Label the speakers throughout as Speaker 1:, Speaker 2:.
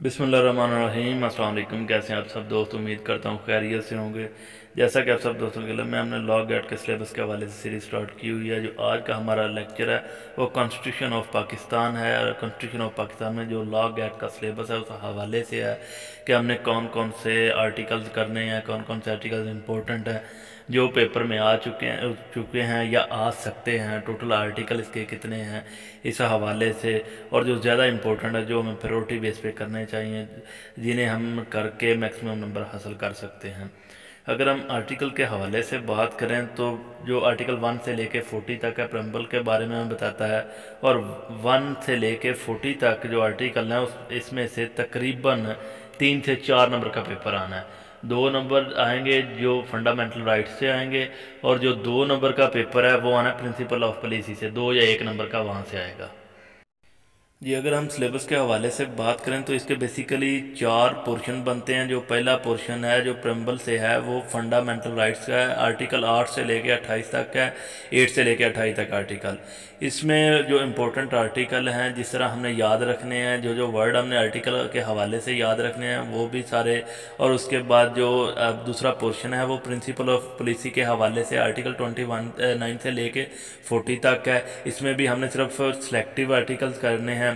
Speaker 1: बिस्मिल्लाहिर्रहमानिर्रहीम। अस्सलाम वालेकुम। कैसे हैं आप सब दोस्त? उम्मीद करता हूँ खैरियत से होंगे। जैसा कि आप सब दोस्तों के लिए मैं हमने लॉ गेट के सिलेबस के हवाले से सीरीज स्टार्ट की हुई है। जो आज का हमारा लेक्चर है वो कॉन्स्टिट्यूशन ऑफ पाकिस्तान है। और कॉन्स्टिट्यूशन ऑफ पाकिस्तान में जो लॉ गेट का सिलेबस है उस हवाले से है कि हमने कौन कौन से आर्टिकल्स करने हैं, कौन कौन से आर्टिकल्स इंपॉर्टेंट हैं जो पेपर में आ चुके हैं या आ सकते हैं। टोटल आर्टिकल इसके कितने हैं इस हवाले से, और जो ज़्यादा इंपॉर्टेंट है जो हमें प्रायोरिटी बेस पे करने चाहिए, जिन्हें हम करके मैक्सिमम नंबर हासिल कर सकते हैं। अगर हम आर्टिकल के हवाले से बात करें तो जो आर्टिकल 1 से लेके 40 तक है प्रेम्बल के बारे में हमें बताता है, और 1 से लेके 40 तक जो आर्टिकल है इसमें से तकरीबन 3 से 4 नंबर का पेपर आना है। 2 नंबर आएंगे जो फंडामेंटल राइट्स से आएंगे, और जो 2 नंबर का पेपर है वो आना प्रिंसिपल ऑफ पॉलिसी से, 2 या 1 नंबर का वहाँ से आएगा। जी, अगर हम सिलेबस के हवाले से बात करें तो इसके बेसिकली 4 पोर्शन बनते हैं। जो पहला पोर्शन है जो प्रेम्बल से है वो फंडामेंटल राइट्स का है, आर्टिकल 8 से लेके 28 तक है, 8 से लेके 28 तक आर्टिकल। इसमें जो इम्पोर्टेंट आर्टिकल हैं जिस तरह हमने याद रखने हैं, जो जो वर्ड हमने आर्टिकल के हवाले से याद रखने हैं वो भी सारे। और उसके बाद जो दूसरा पोर्शन है वो प्रिंसिपल ऑफ पॉलिसी के हवाले से आर्टिकल 9 से लेके 40 तक है। इसमें भी हमने सिर्फ सिलेक्टिव आर्टिकल्स करने हैं।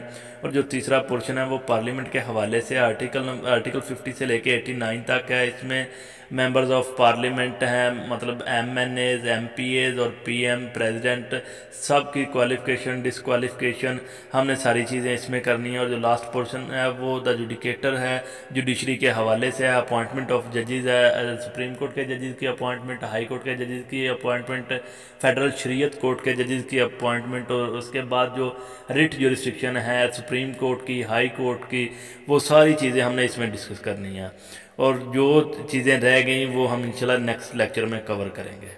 Speaker 1: और जो तीसरा पोर्शन है वो पार्लियामेंट के हवाले से आर्टिकल 50 से लेके 89 तक है। इसमें मेंबर्स ऑफ पार्लियामेंट हैं, मतलब MNAs, MPAs और PM प्रेसिडेंट, सब की क्वालिफिकेशन, डिसक्वालिफिकेशन, हमने सारी चीज़ें इसमें करनी है। और जो लास्ट पोर्शन है वो द जुडिकेटर है, जुडिशरी के हवाले से है। अपॉइंटमेंट ऑफ जजेज़ है, सुप्रीम कोर्ट के जजेज़ की अपॉइंटमेंट, हाई कोर्ट के जजेज़ की अपॉइंटमेंट, फेडरल शरीयत कोर्ट के जजेज़ की अपॉइंटमेंट, और उसके बाद जो रिट जुरिस्डिक्शन है सुप्रीम कोर्ट की, हाई कोर्ट की, वो सारी चीज़ें हमने इसमें डिस्कस करनी है। और जो चीज़ें रह गई वो हम इंशाल्लाह नेक्स्ट लेक्चर में कवर करेंगे।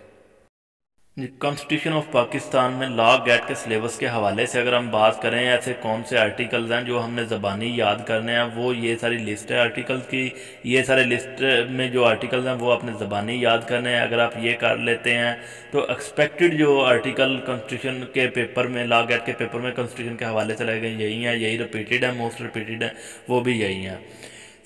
Speaker 1: कॉन्स्टिट्यूशन ऑफ पाकिस्तान में लॉ गेट के सिलेबस के हवाले से अगर हम बात करें ऐसे कौन से आर्टिकल्स हैं जो हमने ज़बानी याद करने हैं, वो ये सारी लिस्ट है आर्टिकल्स की। ये सारे लिस्ट में जो आर्टिकल्स हैं वो आपने ज़बानी याद करने हैं। अगर आप ये कर लेते हैं तो एक्सपेक्टेड जो आर्टिकल कॉन्स्टिट्यूशन के पेपर में, लॉ गेट के पेपर में कॉन्स्टिट्यूशन के हवाले से रह गए यही हैं, यही रिपीटेड है, मोस्ट रिपीटेड है, वो भी यही हैं।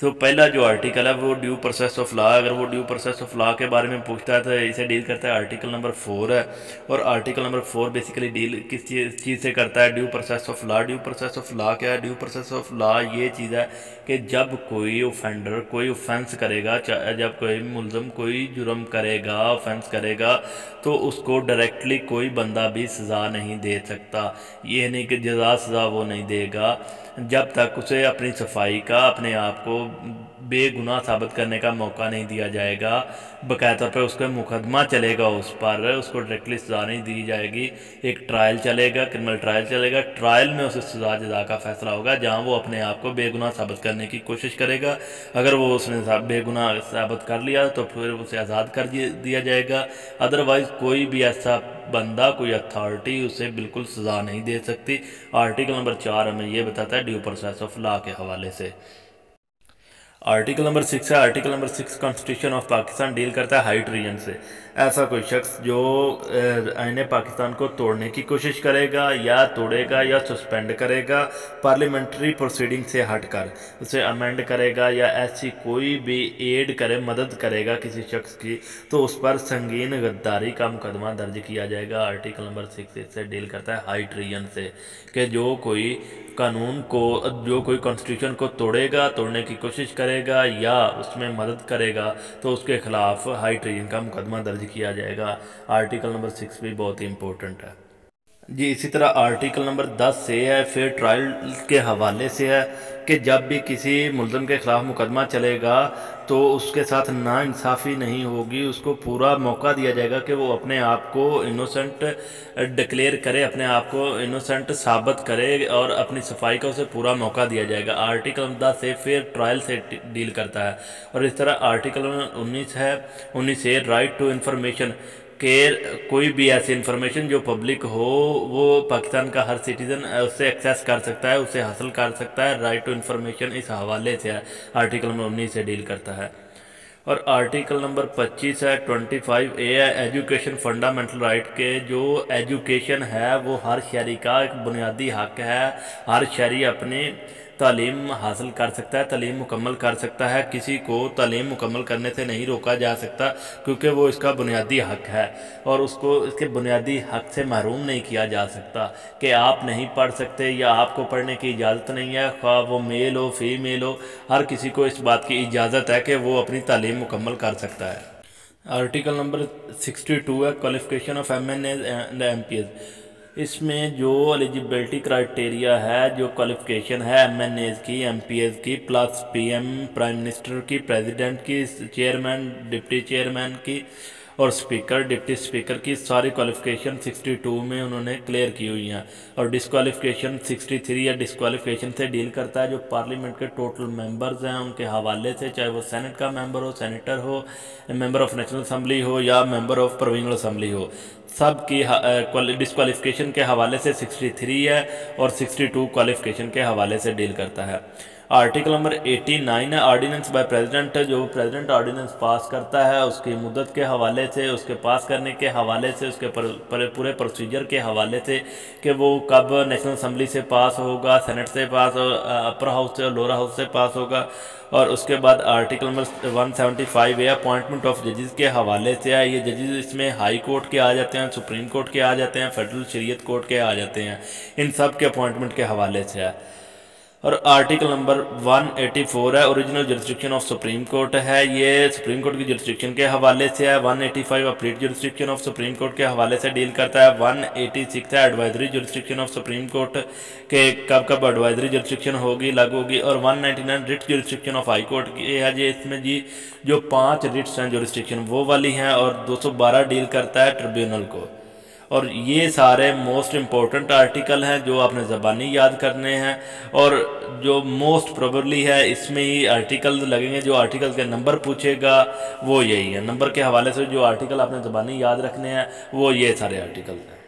Speaker 1: तो पहला जो आर्टिकल है वो ड्यू प्रोसेस ऑफ लॉ। अगर वो ड्यू प्रोसेस ऑफ लॉ के बारे में पूछता है तो इसे डील करता है आर्टिकल नंबर 4 है। और आर्टिकल नंबर 4 बेसिकली डील किस चीज़ से करता है? Due process of law. Due process of law क्या है? ड्यू प्रोसेस ऑफ लॉ ये चीज़ है कि जब कोई ऑफेंडर कोई ऑफेंस करेगा, जब कोई मुलजम कोई जुर्म करेगा, ऑफेंस करेगा, तो उसको डायरेक्टली कोई बंदा भी सज़ा नहीं दे सकता। ये नहीं कि जज़ा सज़ा वो नहीं देगा जब तक उसे अपनी सफाई का, अपने आप को बेगुनाह साबित करने का मौका नहीं दिया जाएगा। बाकायदा पे उसका मुकदमा चलेगा उस पर, उसको डायरेक्टली सज़ा नहीं दी जाएगी। एक ट्रायल चलेगा, क्रिमिनल ट्रायल चलेगा। ट्रायल में उसे सज़ा जज़ा का फैसला होगा जहां वो अपने आप को बेगुनाह साबित करने की कोशिश करेगा। अगर वो उसने बेगुनाह साबित कर लिया तो फिर उसे आज़ाद कर दिया जाएगा। अदरवाइज़ कोई भी ऐसा बंदा, कोई अथॉरिटी उसे बिल्कुल सज़ा नहीं दे सकती। आर्टिकल नंबर 4 हमें ये बताता है ड्यू प्रोसेस ऑफ लॉ के हवाले से। आर्टिकल नंबर 6 है। Article number 6 constitution of Pakistan deal करता है हाई ट्रीजन से। ऐसा कोई शख्स जो आईने पाकिस्तान को तोड़ने की कोशिश करेगा या तोड़ेगा या सस्पेंड करेगा पार्लियामेंट्री प्रोसीडिंग से हटकर, उसे अमेंड करेगा या ऐसी कोई भी एड करे, मदद करेगा किसी शख्स की, तो उस पर संगीन गद्दारी का मुकदमा दर्ज किया जाएगा। आर्टिकल नंबर 6 इससे डील करता है हाई ट्रीजन से, कि जो कोई कानून को, जो कोई कॉन्स्टिट्यूशन को तोड़ेगा, तोड़ने की कोशिश करेगा या उसमें मदद करेगा तो उसके खिलाफ हाई ट्रीजन का मुकदमा दर्ज किया जाएगा। आर्टिकल नंबर 6 भी बहुत ही इंपॉर्टेंट है जी। इसी तरह आर्टिकल नंबर 10 से है, फिर ट्रायल के हवाले से है कि जब भी किसी मुलज़म के ख़िलाफ़ मुकदमा चलेगा तो उसके साथ नाइंसाफ़ी नहीं होगी, उसको पूरा मौका दिया जाएगा कि वो अपने आप को इनोसेंट डिक्लेयर करे, अपने आप को इनोसेंट साबित करे, और अपनी सफाई का उसे पूरा मौका दिया जाएगा। आर्टिकल 10 से फिर ट्रायल से डील करता है। और इस तरह आर्टिकल 19 है, 19 से राइट टू इन्फॉर्मेशन, कि कोई भी ऐसी इन्फॉर्मेशन जो पब्लिक हो वो पाकिस्तान का हर सिटीज़न उससे एक्सेस कर सकता है, उसे हासिल कर सकता है। राइट टू इन्फॉर्मेशन इस हवाले से है, आर्टिकल नंबर 19 से डील करता है। और आर्टिकल नंबर 25 है, 25A है, एजुकेशन फंडामेंटल राइट, के जो एजुकेशन है वो हर शहरी का एक बुनियादी हक है। हर शहरी अपने تعلیم حاصل کر سکتا ہے، تعلیم مکمل کر سکتا ہے. کسی کو تعلیم مکمل کرنے سے نہیں روکا جا سکتا کیونکہ وہ اس کا بنیادی حق ہے، اور اس کو اس کے بنیادی حق سے محروم نہیں کیا جا سکتا کہ آپ نہیں پڑھ سکتے یا آپ کو پڑھنے کی اجازت نہیں ہے. خواہ وہ میل ہو فیمیل ہو، ہر کسی کو اس بات کی اجازت ہے کہ وہ اپنی تعلیم مکمل کر سکتا ہے. آرٹیکل نمبر 62 ہے qualification of MNAs and MPAs. اس میں جو ایلیجیبلٹی کرائٹیریا ہے، جو کوالیفیکیشن ہے ایم این ایز کی، ایم پی ایز کی، plus PM prime minister کی، پریزیڈنٹ کی، چیئرمین ڈپٹی چیئرمین کی اور اسپیکر ڈپٹی اسپیکر کی، ساری کوالیفیکیشن 62 میں انہوں نے کلیئر کی ہوئی ہیں. اور ڈسکوالیفیکیشن 63 یا ڈسکوالیفیکیشن سے ڈیل کرتا ہے جو پارلیمنٹ کے ٹوٹل ممبرز ہیں ان کے حوالے سے، چاہے وہ سینٹ کا ممبر ہو، سینیٹر ہو، ممبر آف نیشنل اسمبلی ہو یا ممبر آف پروونشل اسمبلی ہو، سب کی ڈسکوالیفیکیشن کے حوالے سے 63 ہے اور 62 کوالیفیکیشن کے حوالے سے ڈیل کرتا ہے. آرٹیکل نمبر 89 ہے آرڈیننس بائی پریزیڈنٹ. جو پریزیڈنٹ آرڈیننس پاس کرتا ہے اس کی مدت کے حوالے سے، اس کے پاس کرنے کے حوالے سے، اس کے پورے پروسیجر کے حوالے سے کہ وہ کب نیشنل اسمبلی سے پاس ہوگا، سینٹ سے پاس، اپر ہاؤس سے اور لوور ہاؤس سے پاس ہوگا. اور اس کے بعد آرٹیکل نمبر 175 ہے اپوائنٹمنٹ آف ججز کے حوالے سے ہے. یہ ججز اس میں ہائی کورٹ کے آ جاتے ہیں، سپریم کورٹ کے آ جاتے ہیں، فیڈرل شریعت کورٹ کے آ جاتے ہیں، ان سب کے اپوائنٹمنٹ کے حوالے سے ہے. اور آرٹیکل نمبر 184 ہے original jurisdiction of supreme court ہے. یہ سپریم کورٹ کی جورسڈکشن کے حوالے سے ہے. 185 appellate jurisdiction of supreme court کے حوالے سے ڈیل کرتا ہے. 186 ہے advisory jurisdiction of supreme court کہ کب کب ایڈوائزری جورسڈکشن ہوگی لاگو ہوگی. اور 199 rate jurisdiction of high court کی ہے. اس میں جو 5 ریٹس ہیں جورسڈکشن وہ والی ہیں. اور 212 ڈیل کرتا ہے ٹریبیونل کو. اور یہ سارے موسٹ امپورٹنٹ آرٹیکل ہیں جو آپ نے زبانی یاد کرنے ہیں، اور جو موسٹ پروبیبلی ہے اس میں ہی آرٹیکل لگیں گے. جو آرٹیکل کے نمبر پوچھے گا وہ یہی ہے. نمبر کے حوالے سے جو آرٹیکل آپ نے زبانی یاد رکھنے ہیں وہ یہ سارے آرٹیکل ہیں.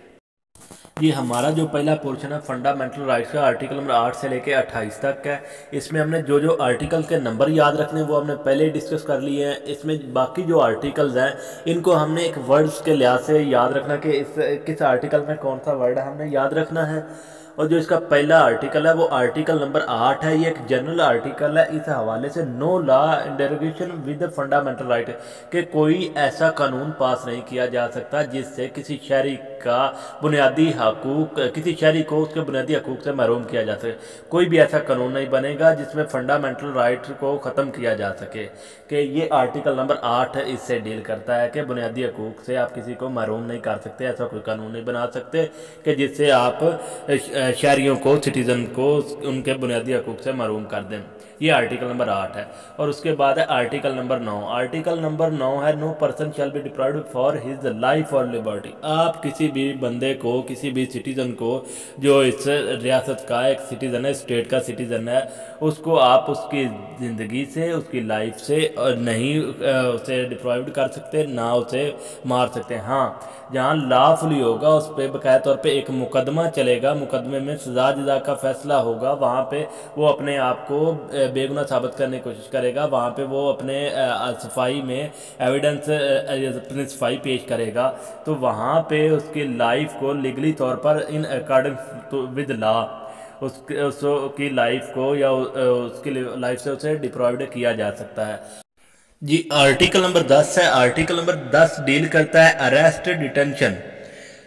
Speaker 1: یہ ہمارا جو پہلا پورشن ہے فنڈامنٹل رائٹس کا، آرٹیکل نمبر 8 سے لے کے 28 تک ہے. اس میں ہم نے جو آرٹیکل کے نمبر یاد رکھنے وہ ہم نے پہلے ہی ڈسکس کر لیے ہیں. اس میں باقی جو آرٹیکلز ہیں ان کو ہم نے ایک ورڈز کے لحاظ سے یاد رکھنا کہ کس آرٹیکل میں کون سا ورڈ ہم نے یاد رکھنا ہے. اور جو اس کا پہلا آرٹیکل ہے وہ آرٹیکل نمبر 8 ہے. یہ ایک جنرل آرٹیکل ہے. اس حوالے سے نو لا ان ڈیروگیشن ود فنڈامنٹل رائٹ کہ کوئی ایسا قانون پاس نہیں کیا جا سکتا جس سے کسی شہری کا بنیادی حقوق، کسی شہری کو اس کے بنیادی حقوق سے محروم کیا جا سکے. کوئی بھی ایسا قانون نہیں بنے گا جس میں فنڈامنٹل رائٹ کو ختم کیا جا سکے. کہ یہ آرٹیکل نمبر 8 اس سے ڈیل کرتا ہے کہ بنیادی حقوق سے آپ کسی کو محروم نہیں کر سکتے. ایسا کوئی قانون نہیں بنا سکتے کہ جس سے آپ شہریوں کو، سٹیزن کو ان کے بنیادی حقوق سے محروم کر دیں. یہ آرٹیکل نمبر 8 ہے. اور اس کے بعد ہے آرٹیکل نمبر 9. آرٹیکل نمبر 9 ہے no person shall be deprived for his life اور لبرٹی. آپ کسی بھی بندے کو، کسی بھی سٹیزن کو جو اس ریاست کا ایک سٹیزن ہے، اسٹیٹ کا سٹیزن ہے، اس کو آپ اس کی زندگی سے، اس کی لائف سے نہیں اسے ڈپرائیوڈ کر سکتے، نہ اسے مار سکتے. ہاں جہاں لا فلی ہوگا اس پہ باقاعدہ طور پہ ایک مقدمہ چلے گا، مقدمے میں سزا جزا کا فیصلہ ہوگا. وہاں پہ وہ اپنے آپ کو بے گناہ ثابت کرنے کی کوشش کرے گا. وہاں پہ وہ اپنے صفائی میں ایویڈنس، اپنی صفائی پیش کرے گا. تو وہاں پہ اس کی لائف کو لیگلی طور پر ان اکارڈنگ ود لا اس کی لائف کو یا اس کی لائف سے اسے ڈپرائیوڈ کیا جا سکتا ہے. جی آرٹیکل نمبر 10 ہے. آرٹیکل نمبر 10 ڈیل کرتا ہے اریسٹ ڈیٹینشن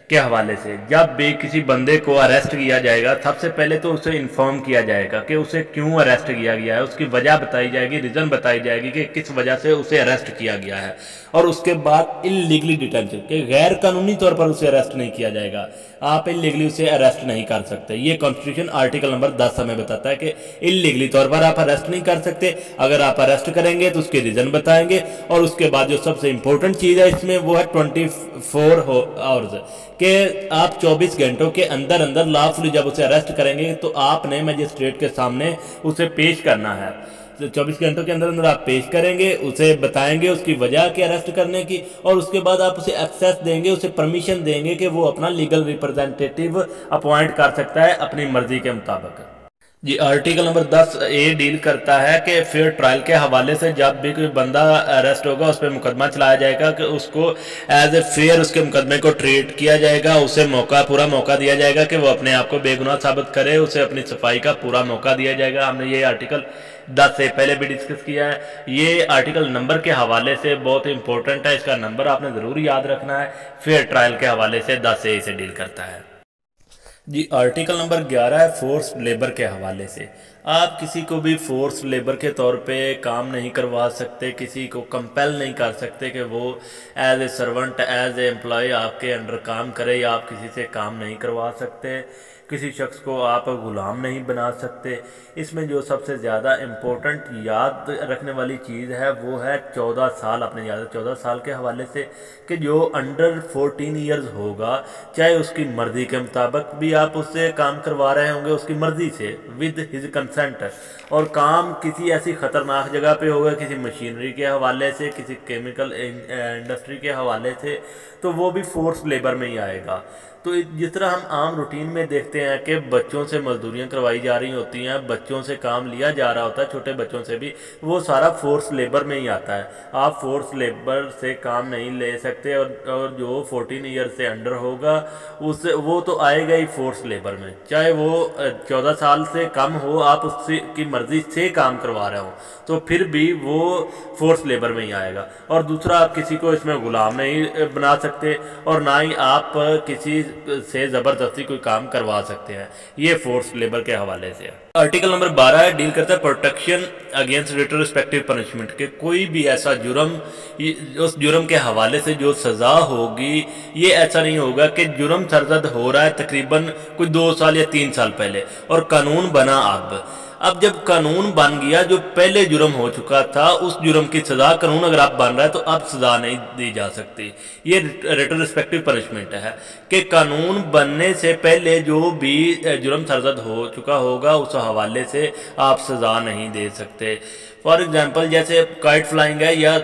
Speaker 1: کے حوالے سے. جب بھی کسی بندے کو اریسٹ کیا جائے گا سب سے پہلے تو اسے انفارم کیا جائے گا کہ اسے کیوں اریسٹ کیا گیا ہے. اس کی وجہ بتائی جائے گی، ریزن بتائی جائے گی کہ کس وجہ سے اسے اریسٹ کیا گیا ہے. اور اس کے بعد انلیگلی ڈیٹینشن کہ غیر قانونی طور پر اسے اریسٹ نہیں کیا جائے گا. آپ انلیگلی اسے اریسٹ نہیں کر سکتے. یہ کانسٹیٹیوشن آرٹیکل نمبر 10 ہمیں بتاتا ہے کہ انلیگلی طور پر آپ اریسٹ نہیں کر سکتے. اگر آپ اریسٹ کریں گے تو اس کے ریزن بتائیں گے. اور اس کے بعد جو سب سے امپورٹنٹ چیز ہے اس میں وہ ہے 24 آورز کہ آپ 24 گھنٹوں کے اندر لافلی جب اسے اریسٹ کریں گے تو آپ نے مجسٹریٹ کے سامنے اسے پیش کرنا ہے. 24 گھنٹوں کے اندر آپ پیش کریں گے، اسے بتائیں گے اس کی وجہ کہ اریسٹ کرنے کی، اور اس کے بعد آپ اسے ایکسیس دیں گے، اسے پرمیشن دیں گے کہ وہ اپنا لیگل ریپرزینٹیٹیو اپوائنٹ کر سکتا ہے اپنی مرضی کے مطابق. जी, आर्टिकल नंबर 10A डील करता है कि फेयर ट्रायल के हवाले से जब भी कोई बंदा अरेस्ट होगा उस पर मुकदमा चलाया जाएगा कि उसको एज ए फेयर उसके मुकदमे को ट्रीट किया जाएगा, उसे पूरा मौका दिया जाएगा कि वो अपने आप को बेगुनाह साबित करे, उसे अपनी सफाई का पूरा मौका दिया जाएगा। हमने ये आर्टिकल 10 से पहले भी डिस्कस किया है। ये आर्टिकल नंबर के हवाले से बहुत इंपॉर्टेंट है, इसका नंबर आपने ज़रूर याद रखना है। फेयर ट्रायल के हवाले से 10A से डील करता है। जी, आर्टिकल नंबर 11 है फोर्स लेबर के हवाले से। आप किसी को भी फोर्स लेबर के तौर पे काम नहीं करवा सकते, किसी को कंपेल नहीं कर सकते कि वो as a servant as a employ आपके अंडर काम करे, या आप किसी से काम नहीं करवा सकते, किसी शख्स को आप गुलाम नहीं बना सकते। इसमें जो सबसे ज़्यादा इम्पोर्टेंट याद रखने वाली चीज़ है वो है 14 साल। अपने याद 14 साल के हवाले से कि जो अंडर 14 ईयर्स होगा, चाहे उसकी मर्ज़ी के मुताबिक भी आप उससे काम करवा रहे होंगे, उसकी मर्ज़ी से विद हिज कंसेंट, और काम किसी ऐसी ख़तरनाक जगह पे होगा, किसी मशीनरी के हवाले से, किसी केमिकल इंडस्ट्री के हवाले से, तो वो भी फोर्स लेबर में ही आएगा। तो जिस तरह हम आम रूटीन में देखते हैं कि बच्चों से मजदूरियां करवाई जा रही होती हैं, बच्चों से काम लिया जा रहा होता है, छोटे बच्चों से भी, वो सारा फोर्स लेबर में ही आता है। आप फोर्स लेबर से काम नहीं ले सकते, और जो 14 ईयर से अंडर होगा उस वो तो आएगा ही फोर्स लेबर में, चाहे वो 14 साल से कम हो, आप उससे की मर्ज़ी से काम करवा रहे हो तो फिर भी वो फोर्स लेबर में ही आएगा। और दूसरा, आप किसी को इसमें गुलाम नहीं बना सकते, और ना ही आप किसी से ज़बरदस्ती कोई काम करवा सकते हैं। ये फोर्स लेबर के हवाले से है। आर्टिकल नंबर 12 डील करता है प्रोटेक्शन अगेंस्ट रिट्रोस्पेक्टिव पनिशमेंट, के कोई भी ऐसा जुर्म, उस जुर्म के हवाले से जो सज़ा होगी, ये ऐसा नहीं होगा कि जुर्म सरजद हो रहा है तकरीबन कोई 2 साल या 3 साल पहले और कानून बना अब जब कानून बन गया, जो पहले जुर्म हो चुका था उस जुर्म की सज़ा कानून अगर आप बन रहा है तो अब सज़ा नहीं दी जा सकती। ये रेट्रोस्पेक्टिव पनिशमेंट है कि कानून बनने से पहले जो भी जुर्म सरजद हो चुका होगा उस हवाले से आप सज़ा नहीं दे सकते। फॉर एग्जांपल, जैसे काइट फ्लाइंग है या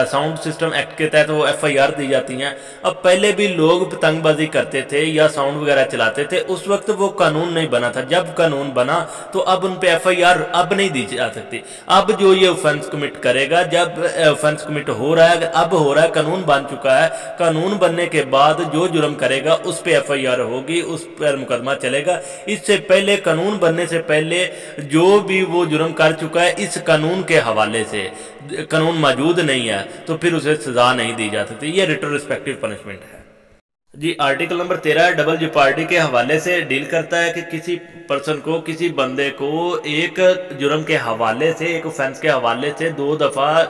Speaker 1: साउंड सिस्टम एक्ट के तहत वो FIR दी जाती हैं। अब पहले भी लोग पतंगबाजी करते थे या साउंड वगैरह चलाते थे, उस वक्त वो कानून नहीं बना था। जब कानून बना तो अब उन पे FIR अब नहीं दी जा सकती। अब जो ये ऑफेंस कमिट करेगा, जब ऑफेंस कमिट हो रहा है, अब हो रहा है, कानून बन चुका है, कानून बनने के बाद जो जुर्म करेगा उस पर FIR होगी, उस पर मुकदमा चलेगा। इससे पहले, कानून बनने से पहले जो भी वो जुर्म कर चुका है, इस कानून के हवाले से कानून मौजूद नहीं है तो फिर उसे सजा नहीं दी जा सकती। ये रेट्रोस्पेक्टिव पनिशमेंट है। जी, आर्टिकल नंबर 13 डबल जेपार्डी के हवाले से डील करता है कि किसी पर्सन को, किसी बंदे को एक जुर्म के हवाले से, एक ऑफेंस के हवाले से 2 दफ़ा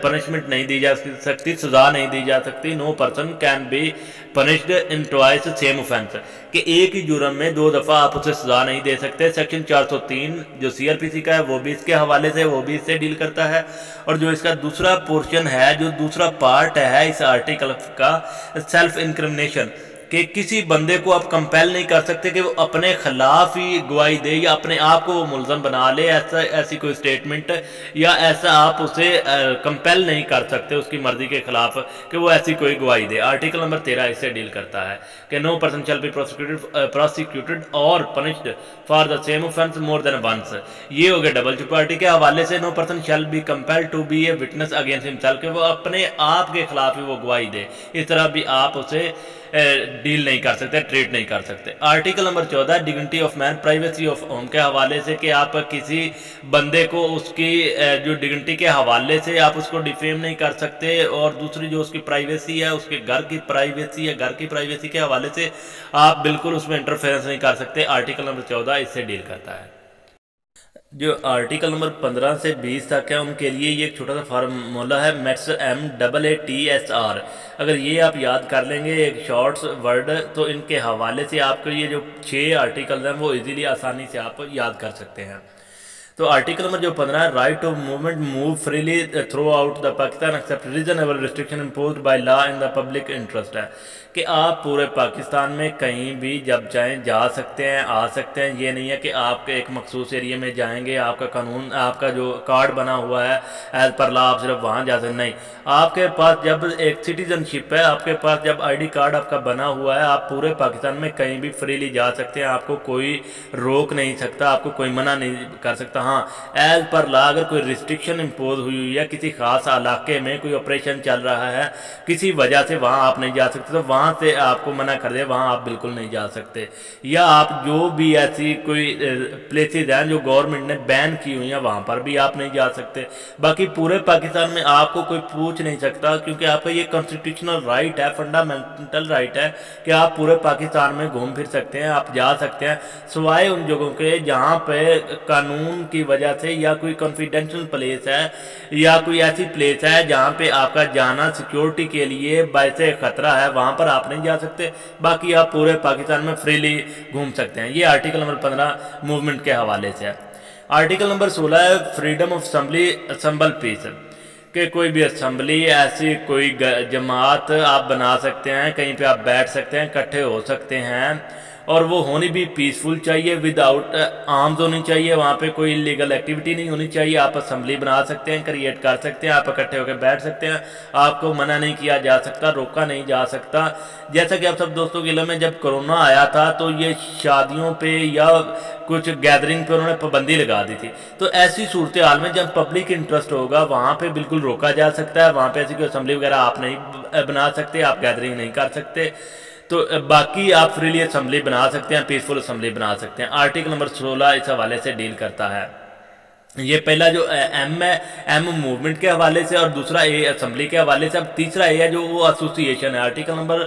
Speaker 1: पनिशमेंट नहीं दी जा सकती, सज़ा नहीं दी जा सकती। No person can be punished in twice same offence, कि एक ही जुर्म में 2 दफ़ा आप उसे सज़ा नहीं दे सकते। सेक्शन 403 जो CRPC का है वो भी इसके हवाले से, वो भी इससे डील करता है। और जो इसका दूसरा पोर्शन है, जो दूसरा पार्ट है इस आर्टिकल का, सेल्फ इंक्रिमिनेशन, कि किसी बंदे को आप कंपेल नहीं कर सकते कि वो अपने खिलाफ ही गवाही दे या अपने आप को वो मुलज़म बना ले, ऐसी कोई स्टेटमेंट या ऐसा आप उसे कंपेल नहीं कर सकते उसकी मर्जी के खिलाफ कि वो ऐसी कोई गवाही दे। आर्टिकल नंबर 13 इससे डील करता है कि no person shall be prosecuted और punished for the same offence more than once. ये हो गया डबल जेपार्डी के हवाले से। No person shall be compelled to be a witness against himself, कि वो अपने आप के खिलाफ ही वो गवाही दे। इस तरह भी आप उसे डील नहीं कर सकते, ट्रीट नहीं कर सकते। Article number 14 dignity of man, privacy of home के हवाले से, कि आप किसी बंदे को उसकी जो डिग्निटी के हवाले से आप उसको डिफेम नहीं कर सकते, और दूसरी जो उसकी प्राइवेसी है, उसके घर की प्राइवेसी है, घर की प्राइवेसी के हवाले से आप बिल्कुल उसमें इंटरफेरेंस नहीं कर सकते। आर्टिकल नंबर 14 इससे डील करता है। जो आर्टिकल नंबर 15 से 20 तक है उनके लिए ये एक छोटा सा फार्मूला है, मैक्स MAATSR। अगर ये आप याद कर लेंगे एक शॉर्ट्स वर्ड, तो इनके हवाले से आपको ये जो 6 आर्टिकल्स हैं वो इजीली, आसानी से आप याद कर सकते हैं। تو آرٹیکل نمبر جو 15 ہے، right of movement move freely through out the Pakistan accept reasonable restriction imposed by law in the public interest ہے کہ آپ پورے پاکستان میں کہیں بھی جب چاہیں جا سکتے ہیں، آ سکتے ہیں. یہ نہیں ہے کہ آپ کے ایک مخصوص ایریے میں جائیں گے، آپ کا قانون، آپ کا جو کارڈ بنا ہوا ہے ایز پر لا آپ صرف وہاں جا سکتے. نہیں، آپ کے پاس جب ایک سٹیزن شپ ہے، آپ کے پاس جب آئی ڈی کارڈ آپ کا بنا ہوا ہے، آپ پورے پاکستان میں کہیں بھی فریلی جا سکتے ہیں. آپ کو کوئی روک نہیں سکتا، آپ کو کوئی منع نہیں کر سکتا. ہاں، ایز پر لا اگر کوئی ریسٹرکشن امپوز ہوئی ہے، کسی خاص علاقے میں کوئی آپریشن چل رہا ہے، کسی وجہ سے وہاں آپ نہیں جا سکتے، تو وہاں سے آپ کو منع کر دے، وہاں آپ بالکل نہیں جا سکتے. یا آپ جو بھی ایسی کوئی پلیسز ہیں جو گورنمنٹ نے بین کی ہوئی ہیں، وہاں پر بھی آپ نہیں جا سکتے. باقی پورے پاکستان میں آپ کو کوئی پوچھ نہیں سکتا، کیونکہ آپ کا یہ کانسٹیٹیوشنل رائٹ ہے، فنڈامنٹل رائٹ ہے کہ آپ پورے پاکستان میں گھوم پھر سکتے ہیں، آپ جا سکتے ہیں، سوائے ان جگہوں کے جہاں پہ قانون کی وجہ سے یا کوئی کانفیڈینشل پلیس ہے یا کوئی ایسی پلیس ہے جہاں پہ آپ کا جانا سیکیورٹی کے لیے باعث خطرہ ہے، وہاں پر آپ نہیں جا سکتے. باقی آپ پورے پاکستان میں فریلی گھوم سکتے ہیں. یہ آرٹیکل نمبر 15 موومنٹ کے حوالے سے ہے. آرٹیکل نمبر 16 ہے فریڈم آف اسمبل پیس کہ کوئی بھی اسمبلی ایسی کوئی جماعت آپ بنا سکتے ہیں، کہیں پہ آپ بیٹھ سکتے ہیں، اکٹھے ہو سکتے ہیں، اور وہ ہونی بھی پیسفل چاہیے، ود آؤٹ آرمز ہونی چاہیے، وہاں پہ کوئی لیگل ایکٹیویٹی نہیں ہونی چاہیے. آپ اسمبلی بنا سکتے ہیں، کریٹ کر سکتے ہیں، آپ اکٹھے ہو کے بیٹھ سکتے ہیں، آپ کو منع نہیں کیا جا سکتا، روکا نہیں جا سکتا. جیسا کہ آپ سب دوستوں کے علم میں جب کرونا آیا تھا تو یہ شادیوں پہ یا کچھ گیدرنگ پہ انہوں نے پابندی لگا دی تھی. تو ایسی صورتحال میں جب پبلک انٹرسٹ ہوگا وہاں پہ بالکل روکا جا سکتا ہے، وہاں پہ ایسی کوئی اسمبلی وغیرہ آپ نہیں بنا سکتے، آپ گیدرنگ نہیں کر سکتے. تو باقی آپ فریلی اسمبلی بنا سکتے ہیں، پیسفل اسمبلی بنا سکتے ہیں. آرٹیکل نمبر 16 اس حوالے سے ڈیل کرتا ہے. یہ پہلا جو ایم ہے، ایم موومنٹ کے حوالے سے، اور دوسرا اے اسمبلی کے حوالے سے. اب تیسرا اے ہے جو وہ ایسوسیشن ہے. آرٹیکل نمبر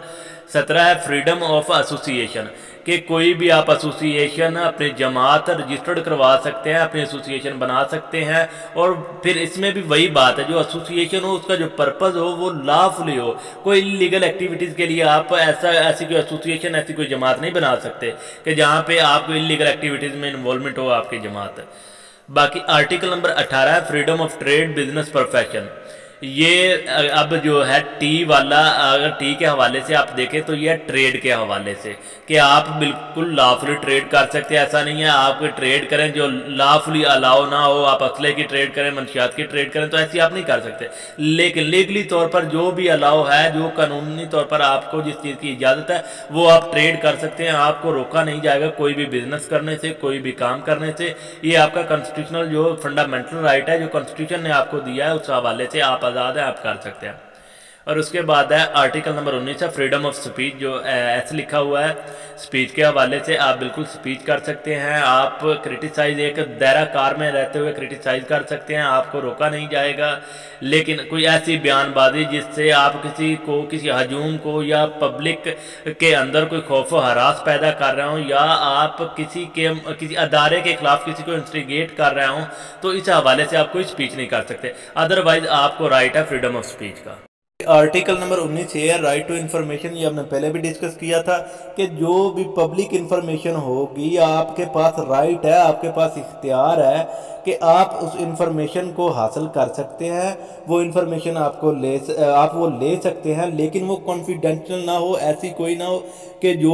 Speaker 1: 17 ہے فریڈم آف ایسوسیشن کہ کوئی بھی آپ ایسوسیشن اپنی جماعت رجسٹرڈ کروا سکتے ہیں، اپنی ایسوسیشن بنا سکتے ہیں. اور پھر اس میں بھی وہی بات ہے، جو ایسوسیشن ہو اس کا جو پرپز ہو وہ لافلی ہو. کوئی لیگل ایکٹیویٹیز کے لیے آپ ایسی کوئی ایسوسیشن، ایسی کوئی جماعت نہیں بنا سکتے کہ جہاں پہ آپ کو لیگل ایکٹیویٹیز میں انوالومنٹ ہو آپ کی جماعت. باقی آرٹیکل نمبر 18 ہے freedom of trade business profession. یہ اب جو ہے ٹی والا، اگر ٹی کے حوالے سے آپ دیکھیں تو یہ ٹریڈ کے حوالے سے کہ آپ بالکل لافلی ٹریڈ کر سکتے ہیں. ایسا نہیں ہے آپ کوئی ٹریڈ کریں جو لافلی الاؤ نہ ہو، آپ اسلحے کی ٹریڈ کریں، منشیات کی ٹریڈ کریں، تو ایسی آپ نہیں کر سکتے. لیکن لیگلی طور پر جو بھی الاؤ ہے، جو قانونی طور پر آپ کو جس چیز کی اجازت ہے وہ آپ ٹریڈ کر سکتے ہیں. آپ کو روکا نہیں جائے گا کوئی بھی بزنس کرنے سے، کوئی بھی کام کرنے سے. یہ آپ کا کانسٹیٹیوشنل جو فنڈامنٹل رائٹ ہے جو کانسٹیٹیوشن نے آپ کو دیا ہے، اس حوالے سے آپ آزاد ہیں، آپ کر سکتے ہیں. اور اس کے بعد ہے آرٹیکل نمبر 19 ہے فریڈم آف سپیچ، جو ایسے لکھا ہوا ہے سپیچ کے حوالے سے. آپ بالکل سپیچ کر سکتے ہیں، آپ کرٹیسائز ایک دائرہ کار میں رہتے ہوئے کرٹیسائز کر سکتے ہیں، آپ کو روکا نہیں جائے گا. لیکن کوئی ایسی بیان بازی جس سے آپ کسی کو، کسی ہجوم کو یا پبلک کے اندر کوئی خوف و ہراس پیدا کر رہے ہوں، یا آپ کسی ادارے کے خلاف کسی کو انسٹیگیٹ کر رہے ہوں، تو اس حوالے سے آپ کوئی سپیچ نہیں کر سکتے. ادروائز آپ کو رائٹ ہے فریڈم آف سپیچ کا. آرٹیکل نمبر 19 یہ ہے رائٹ ٹو انفارمیشن. یہ ہم نے پہلے بھی ڈسکس کیا تھا کہ جو بھی پبلک انفارمیشن ہوگی آپ کے پاس رائٹ ہے، آپ کے پاس اختیار ہے کہ آپ اس انفارمیشن کو حاصل کر سکتے ہیں. وہ انفارمیشن آپ وہ لے سکتے ہیں، لیکن وہ کانفیڈینشل نہ ہو، ایسی کوئی نہ ہو کہ جو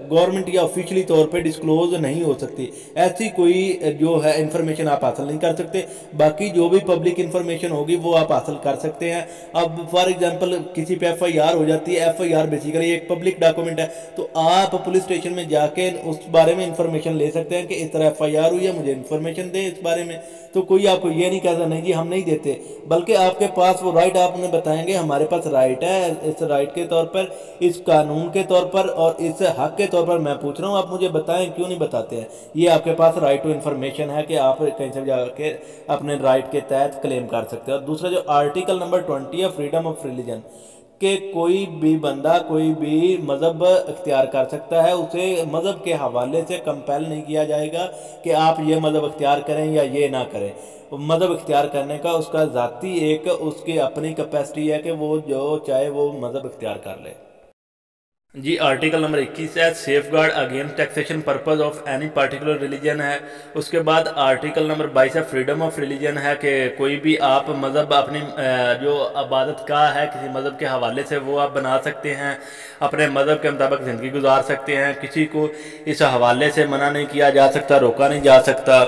Speaker 1: گورنمنٹ یا آفیشلی طور پہ ڈسکلوز نہیں ہو سکتی. ایسی کوئی جو ہے انفارمیشن آپ حاصل نہیں کر سکتے. باقی جو بھی پبلک انفارمیشن ہوگی وہ آپ حاصل کر سکتے ہیں. اب فار ایگزامپل کسی پہ ایف آئی آر ہو جاتی ہے، ایف آئی آر بیسیکلی ایک پبلک ڈاکومنٹ ہے، تو آپ پولیس اسٹیشن میں جا کے اس بارے میں انفارمیشن لے سکتے ہیں کہ اس طرح ایف آئی آر ہوئی ہے، مجھے انفارمیشن دیں اس بارے میں. تو کوئی آپ کو یہ نہیں کہتا نہیں جی ہم نہیں دیتے، بلکہ آپ کے پاس وہ رائٹ آپ نے بتائیں گے ہمارے پاس رائٹ ہے. اس رائٹ کے طور پر، اس قانون کے طور پر اور اس حق کے طور پر میں پوچھ رہا ہوں، آپ مجھے بتائیں کیوں نہیں بتاتے ہیں. یہ آپ کے پاس رائٹ ٹو انفارمیشن ہے کہ آپ کہیں سے جا کے اپنے رائٹ کے تحت کلیم کر سکتے ہیں. اور دوسرا جو آرٹیکل نمبر 20 ہے فریڈم آف ریلیجن کہ کوئی بھی بندہ کوئی بھی مذہب اختیار کر سکتا ہے، اسے مذہب کے حوالے سے کمپیل نہیں کیا جائے گا کہ آپ یہ مذہب اختیار کریں یا یہ نہ کریں. مذہب اختیار کرنے کا اس کا ذاتی ایک اس کی اپنی کیپیسٹی ہے کہ وہ جو چاہے وہ مذہب اختیار کر لے. जी आर्टिकल नंबर 21 है safe guard against taxation purpose of any particular religion है। उसके बाद आर्टिकल नंबर 22 है फ्रीडम ऑफ रिलीजन है कि कोई भी आप मज़हब अपनी जो इबादत का है किसी मज़हब के हवाले से वो आप बना सकते हैं, अपने मज़हब के मुताबिक ज़िंदगी गुजार सकते हैं, किसी को इस हवाले से मना नहीं किया जा सकता, रोका नहीं जा सकता।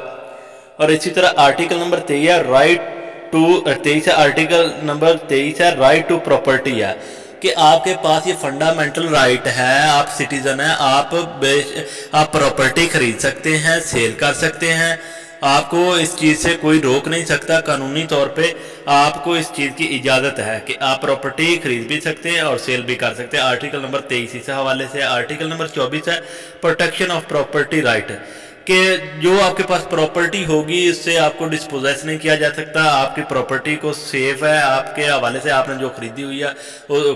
Speaker 1: और इसी तरह आर्टिकल नंबर 23 है आर्टिकल नंबर 23 है राइट टू प्रॉपर्टी है कि आपके पास ये फंडामेंटल राइट है, आप सिटीजन हैं, आप प्रॉपर्टी खरीद सकते हैं, सेल कर सकते हैं, आपको इस चीज़ से कोई रोक नहीं सकता। कानूनी तौर पे आपको इस चीज़ की इजाज़त है कि आप प्रॉपर्टी खरीद भी सकते हैं और सेल भी कर सकते हैं। आर्टिकल नंबर 23 इस हवाले से। आर्टिकल नंबर 24 है प्रोटेक्शन ऑफ प्रॉपर्टी राइट कि जो आपके पास प्रॉपर्टी होगी उससे आपको डिस्पोजेस नहीं किया जा सकता, आपकी प्रॉपर्टी को सेफ है, आपके हवाले से आपने जो खरीदी हुई है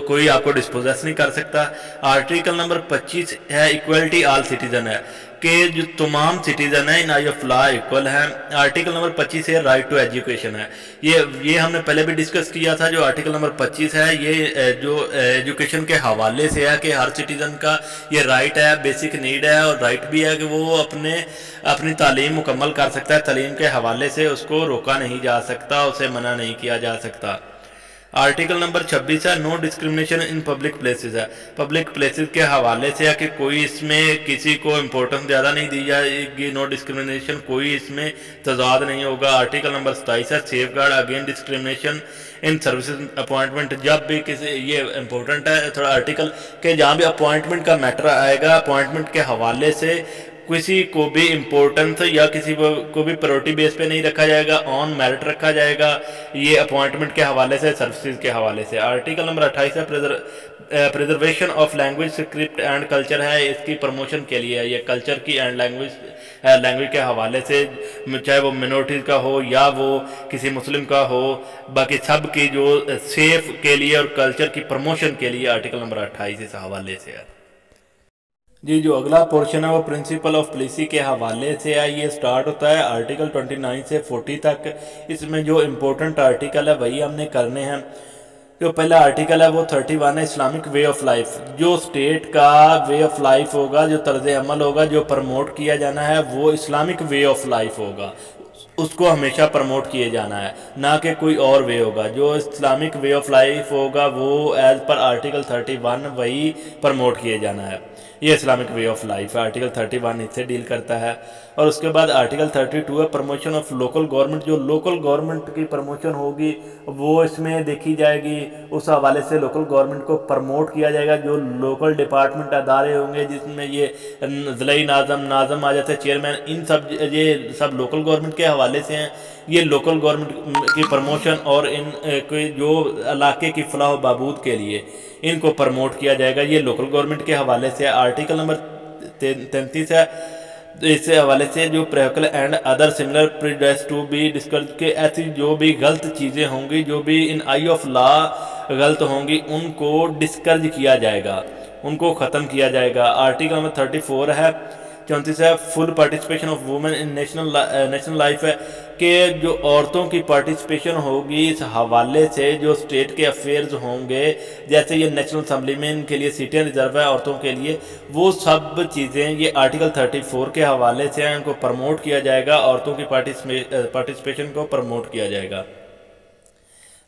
Speaker 1: कोई आपको डिस्पोजेस नहीं कर सकता। आर्टिकल नंबर 25 है इक्वलिटी ऑल सिटीजन है कि जो तमाम सिटीजन है इन आई ऑफ लॉ इक्वल है। आर्टिकल नंबर 25 है राइट टू एजुकेशन है। ये हमने पहले भी डिस्कस किया था। जो आर्टिकल नंबर 25 है ये जो एजुकेशन के हवाले से है कि हर सिटीजन का ये राइट है, बेसिक नीड है और राइट भी है कि वो अपनी तालीम मुकम्मल कर सकता है। तालीम के हवाले से उसको रोका नहीं जा सकता, उसे मना नहीं किया जा सकता। आर्टिकल नंबर 26 है no discrimination in public places है। पब्लिक प्लेसेस के हवाले से है कि कोई इसमें किसी को इम्पोर्टेंस ज़्यादा नहीं दी जाएगी, नो डिस्क्रिमिनेशन, कोई इसमें तजाद नहीं होगा। आर्टिकल नंबर 27 है safe guard against discrimination in services appointment. जब भी किसी ये इंपॉर्टेंट है थोड़ा आर्टिकल के जहाँ भी अपॉइंटमेंट का मैटर आएगा, अपॉइंटमेंट के हवाले से किसी को भी इम्पोर्टेंस या किसी को भी प्रायोरिटी बेस पे नहीं रखा जाएगा, ऑन मेरिट रखा जाएगा। ये अपॉइंटमेंट के हवाले से, सर्विसेज के हवाले से। आर्टिकल नंबर 28 है preservation of language script and culture है। इसकी प्रमोशन के लिए ये कल्चर की एंड लैंग्वेज के हवाले से, चाहे वो मिनोरिटीज़ का हो या वो किसी मुस्लिम का हो, बाकी सब की जो सेफ के लिए और कल्चर की प्रमोशन के लिए आर्टिकल नंबर 28 इस हवाले से है। जी जो अगला पोर्शन है वो प्रिंसिपल ऑफ पॉलिसी के हवाले से है। ये स्टार्ट होता है आर्टिकल 29 से 40 तक। इसमें जो इम्पोर्टेंट आर्टिकल है वही हमने करने हैं। जो पहला आर्टिकल है वो 31 है इस्लामिक वे ऑफ लाइफ। जो स्टेट का वे ऑफ लाइफ होगा, जो तर्ज अमल होगा, जो प्रमोट किया जाना है वो इस्लामिक वे ऑफ लाइफ होगा, उसको हमेशा प्रमोट किए जाना है, ना कि कोई और वे होगा। जो इस्लामिक वे ऑफ लाइफ होगा वो एज पर आर्टिकल 31 वही प्रमोट किए जाना है। ये इस्लामिक वे ऑफ लाइफ है, आर्टिकल 31 इससे डील करता है। और उसके बाद आर्टिकल 32 है प्रमोशन ऑफ लोकल गवर्नमेंट। जो लोकल गवर्नमेंट की प्रमोशन होगी वो इसमें देखी जाएगी, उस हवाले से लोकल गवर्नमेंट को प्रमोट किया जाएगा। जो लोकल डिपार्टमेंट अदारे होंगे जिसमें ये ज़िलाई नाज़म आ जाते हैं, चेयरमैन, इन सब ये सब लोकल गवर्नमेंट के हवाले से हैं। ये लोकल गवर्नमेंट की प्रमोशन और इन कोई जो इलाके की फलाह बहबूद के लिए इनको प्रमोट किया जाएगा, ये लोकल गवर्नमेंट के हवाले से। आर्टिकल नंबर 33 है इस हवाले से जो प्रेवकल एंड अदर सिमिलर प्रीडेस टू बी डिस्कस के ऐसी जो भी गलत चीज़ें होंगी, जो भी इन आई ऑफ लॉ गलत होंगी, उनको डिस्कर्ज किया जाएगा, उनको ख़त्म किया जाएगा। आर्टिकल नंबर 34 है 34 है full participation of women in national life है कि जो औरतों की पार्टिसिपेशन होगी इस हवाले से जो स्टेट के अफेयर्स होंगे, जैसे ये नेशनल असम्बली में इनके लिए सीटें रिजर्व है औरतों के लिए, वो सब चीज़ें ये आर्टिकल 34 के हवाले से हैं, इनको प्रमोट किया जाएगा, औरतों की पार्टिसिपेशन को प्रमोट किया जाएगा।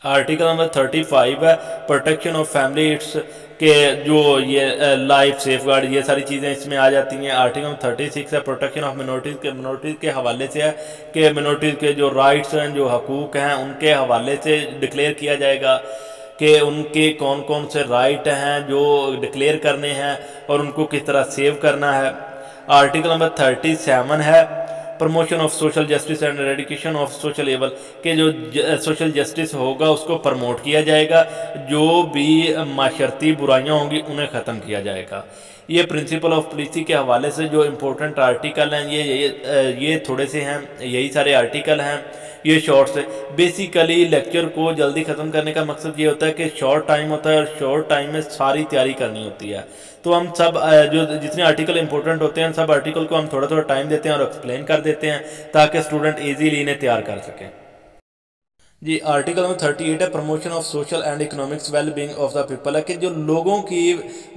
Speaker 1: आर्टिकल नंबर 35 है प्रोटेक्शन ऑफ फैमिली इट्स के जो ये लाइफ सेफ गार्ड, ये सारी चीज़ें इसमें आ जाती हैं। आर्टिकल 36 है प्रोटेक्शन ऑफ मिनोरिटीज़ के हवाले से है कि मिनोरिटीज़ के जो राइट्स हैं, जो हकूक़ हैं, उनके हवाले से डिक्लेयर किया जाएगा कि उनके कौन कौन से राइट हैं जो डिक्लेयर करने हैं और उनको किस तरह सेव करना है। आर्टिकल नंबर 37 है promotion of social justice and eradication of social evil के जो सोशल जस्टिस होगा उसको प्रमोट किया जाएगा, जो भी माशरती बुराइयां होंगी उन्हें ख़त्म किया जाएगा। ये प्रिंसिपल ऑफ पॉलिसी के हवाले से जो इम्पोर्टेंट आर्टिकल हैं ये थोड़े से हैं, यही सारे आर्टिकल हैं, ये शॉर्ट से। बेसिकली लेक्चर को जल्दी ख़त्म करने का मकसद ये होता है कि शॉर्ट टाइम होता है और शॉर्ट टाइम में सारी तैयारी करनी होती है, तो हम सब जो जितने आर्टिकल इंपॉर्टेंट होते हैं सब आर्टिकल को हम थोड़ा थोड़ा टाइम देते हैं और एक्सप्लेन कर देते हैं ताकि स्टूडेंट इजीली इन्हें तैयार कर सकें। जी आर्टिकल नंबर 38 है promotion of social and economics well being of the people है कि जो लोगों की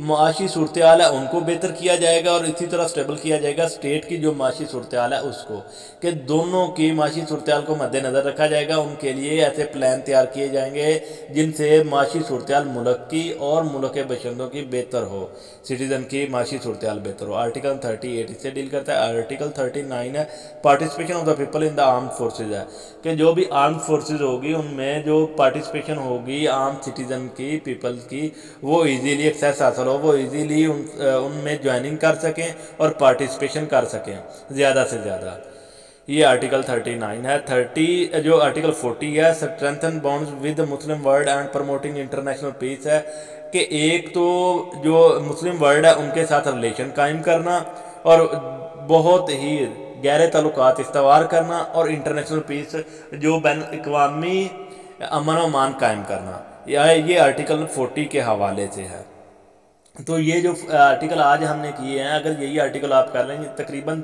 Speaker 1: माशी सूरत हाल है उनको बेहतर किया जाएगा और इसी तरह स्टेबल किया जाएगा स्टेट की जो माशी सूरत हाल है उसको, कि दोनों की माशी सूरत हाल को मद्देनज़र रखा जाएगा। उनके लिए ऐसे प्लान तैयार किए जाएंगे जिनसे माशी सूरत हाल मुल्क की और मुल्क के बशिंदों की बेहतर हो, सिटीज़न की माशी सूरत हाल बेहतर हो। आर्टिकल 38 इससे डील करता है। आर्टिकल 39 है participation of the people in the arm forces है कि जो भी आर्म फोर्सेज होगी उनमें जो पार्टिसिपेशन होगी आम सिटीज़न की, पीपल की, वो इजीली एक्सेस हासिल हो, वो इजीली उनमें ज्वाइनिंग कर सकें और पार्टिसिपेशन कर सकें ज़्यादा से ज़्यादा। ये आर्टिकल 39 है। 30 जो आर्टिकल 40 है strengthen bonds with Muslim world and promoting international peace है कि एक तो जो मुस्लिम वर्ल्ड है उनके साथ रिलेशन कायम करना और बहुत ही गहरे ताल्लुकात इस्तवार करना और इंटरनेशनल पीस जो बैन अवी अमन व अमान कायम करना, ये आर्टिकल 40 के हवाले से है। तो ये जो आर्टिकल आज हमने किए हैं, अगर यही आर्टिकल आप कर लेंगे तकरीबन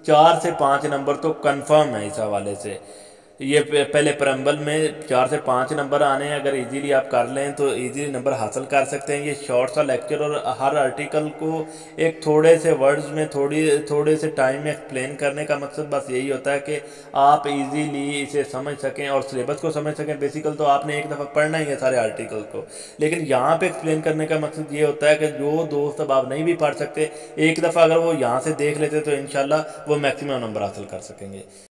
Speaker 1: 4 से 5 नंबर तो कंफर्म है इस हवाले से। ये पहले प्रम्बल में 4 से 5 नंबर आने हैं, अगर इजीली आप कर लें तो इजीली नंबर हासिल कर सकते हैं। ये शॉर्ट सा लेक्चर और हर आर्टिकल को एक थोड़े से वर्ड्स में थोड़े से टाइम में एक्सप्लेन करने का मकसद बस यही होता है कि आप इजीली इसे समझ सकें और सिलेबस को समझ सकें। बेसिकल तो आपने एक दफ़ा पढ़ना ही है सारे आर्टिकल को, लेकिन यहाँ पे एक्सप्लेन करने का मकसद ये होता है कि जो दोस्त अब आप नहीं भी पढ़ सकते, एक दफ़ा अगर वो यहाँ से देख लेते तो इंशाल्लाह वो मैक्सिमम नंबर हासिल कर सकेंगे।